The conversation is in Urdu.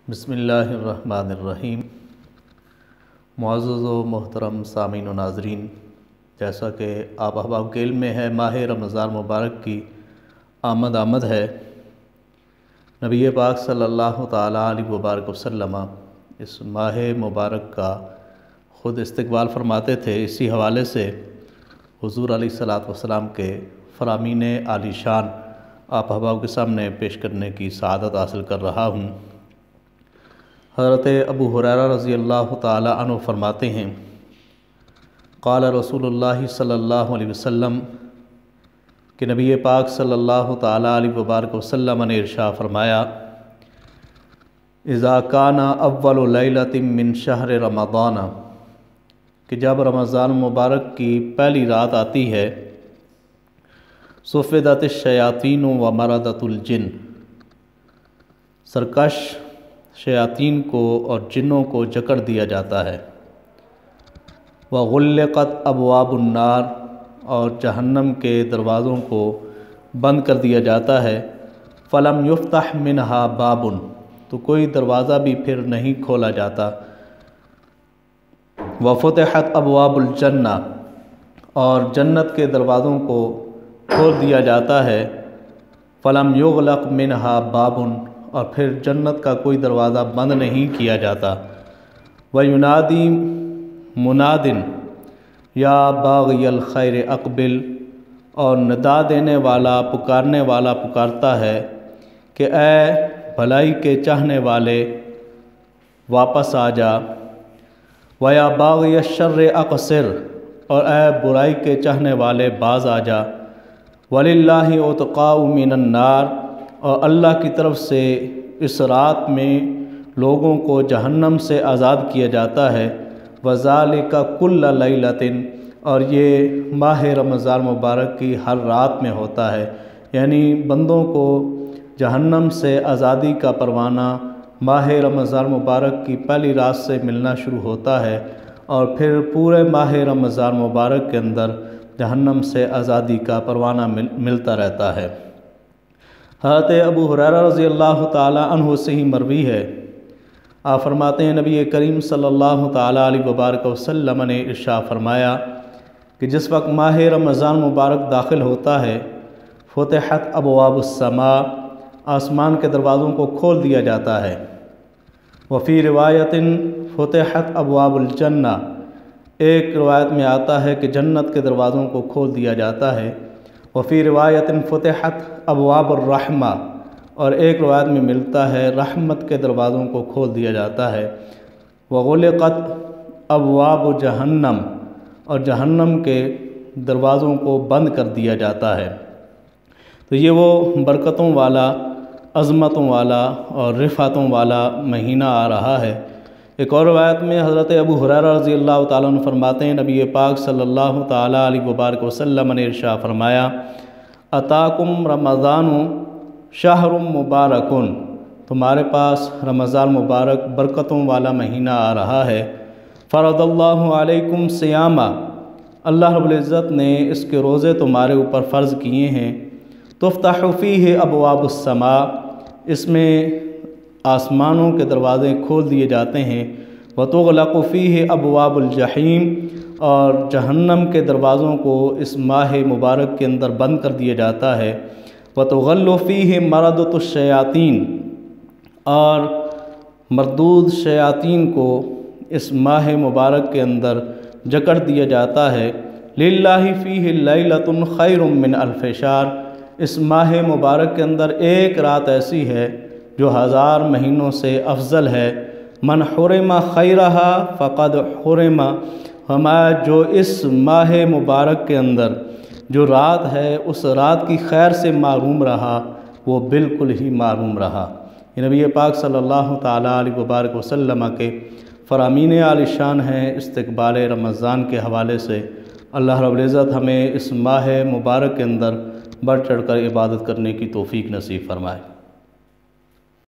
بسم اللہ الرحمن الرحیم۔ معزز و محترم سامعین و ناظرین، جیسا کہ آپ احباب کے علم میں ہے، ماہ رمضان مبارک کی آمد ہے۔ نبی پاک صلی اللہ تعالیٰ علیہ وبارک وسلم اس ماہ مبارک کا خود استقبال فرماتے تھے۔ اسی حوالے سے حضور علیہ الصلاۃ والسلام کے فرامین عالی شان آپ احباب کے سامنے پیش کرنے کی سعادت حاصل کر رہا ہوں۔ حضرت ابو ہریرہ رضی اللہ تعالیٰ عنہ فرماتے ہیں، قال رسول اللہ صلی اللہ علیہ وسلم، کہ نبی پاک صلی اللہ تعالیٰ علیہ وبارک وسلم نے ارشاد فرمایا، اذا کان اول لیلۃ من شہر رمضان، کہ جب رمضان مبارک کی پہلی رات آتی ہے، صفدت الشیاطین و مردت الجن، سرکش شیاطین کو اور جنوں کو جکڑ دیا جاتا ہے، وغلقت ابواب النار، اور جہنم کے دروازوں کو بند کر دیا جاتا ہے، فلم یفتح منہا باب، تو کوئی دروازہ بھی پھر نہیں کھولا جاتا، وفتحت ابواب الجنہ، اور جنت کے دروازوں کو کھول دیا جاتا ہے، فلم یغلق منہا باب، اور پھر جنت کا کوئی دروازہ بند نہیں کیا جاتا، وینادی مناد یا باغی الخیر اقبل، اور ندا دینے والا، پکارنے والا پکارتا ہے کہ اے بھلائی کے چاہنے والے واپس آ جا، ویا باغی الشر اقصر، اور اے برائی کے چاہنے والے باز آ جا، وللہ اتقاء من النار، اور اللہ کی طرف سے اس رات میں لوگوں کو جہنم سے آزاد کیا جاتا ہے، وذالک کل لیلۃ، اور یہ ماہ رمضان مبارک کی ہر رات میں ہوتا ہے، یعنی بندوں کو جہنم سے آزادی کا پروانہ ماہ رمضان مبارک کی پہلی رات سے ملنا شروع ہوتا ہے، اور پھر پورے ماہ رمضان مبارک کے اندر جہنم سے آزادی کا پروانہ ملتا رہتا ہے۔ حضرت ابو ہریرہ رضی اللہ تعالیٰ عنہ سے ہی مروی ہے، آپ فرماتے ہیں، نبی کریم صلی اللہ تعالیٰ علیہ وبارک وسلم نے ارشاد فرمایا کہ جس وقت ماہ رمضان مبارک داخل ہوتا ہے، فتحت ابواب السماء، آسمان کے دروازوں کو کھول دیا جاتا ہے، وفی روایت فتحت ابواب الجنہ، ایک روایت میں آتا ہے کہ جنت کے دروازوں کو کھول دیا جاتا ہے، وفی روایت فتحت ابواب الرحمہ، اور ایک روایت میں ملتا ہے رحمت کے دروازوں کو کھول دیا جاتا ہے، وغلقت ابواب جہنم، اور جہنم کے دروازوں کو بند کر دیا جاتا ہے۔ تو یہ وہ برکتوں والا، عظمتوں والا اور رفعتوں والا مہینہ آ رہا ہے۔ ایک اور روایت میں حضرت ابو ہریرہ رضی اللہ تعالیٰ عنہ فرماتے ہیں، نبی پاک صلی اللہ تعالیٰ علیہ وبارک وسلم نے ارشاد فرمایا، اتاکم رمضان شہر مبارکن، تمہارے پاس رمضان مبارک برکتوں والا مہینہ آ رہا ہے، فرض اللہ علیکم صیامہ، اللہ رب العزت نے اس کے روزے تمہارے اوپر فرض کیے ہیں، تفتح فیہ ابواب السماء، اس میں آسمانوں کے دروازے کھول دیے جاتے ہیں، وتغلق فیہ ابواب الجحیم، اور جہنم کے دروازوں کو اس ماہ مبارک کے اندر بند کر دیا جاتا ہے، وتغل فیہ مردۃ الشیاطین، اور مردود شیاطین کو اس ماہ مبارک کے اندر جکڑ دیا جاتا ہے، للہ فیہ لیلۃ خیر من الف شہر، اس ماہ مبارک کے اندر ایک رات ایسی ہے جو 1000 مہینوں سے افضل ہے، من حرم خیرہا فقد حرم، ہمارا جو اس ماہ مبارک کے اندر جو رات ہے اس رات کی خیر سے محروم رہا، وہ بالکل ہی محروم رہا۔ یہ نبی پاک صلی اللہ تعالیٰ علیہ وبارک وسلم کے فرامین عالی شان ہیں استقبال رمضان کے حوالے سے۔ اللہ رب العزت ہمیں اس ماہ مبارک کے اندر بڑھ چڑھ کر عبادت کرنے کی توفیق نصیب فرمائے۔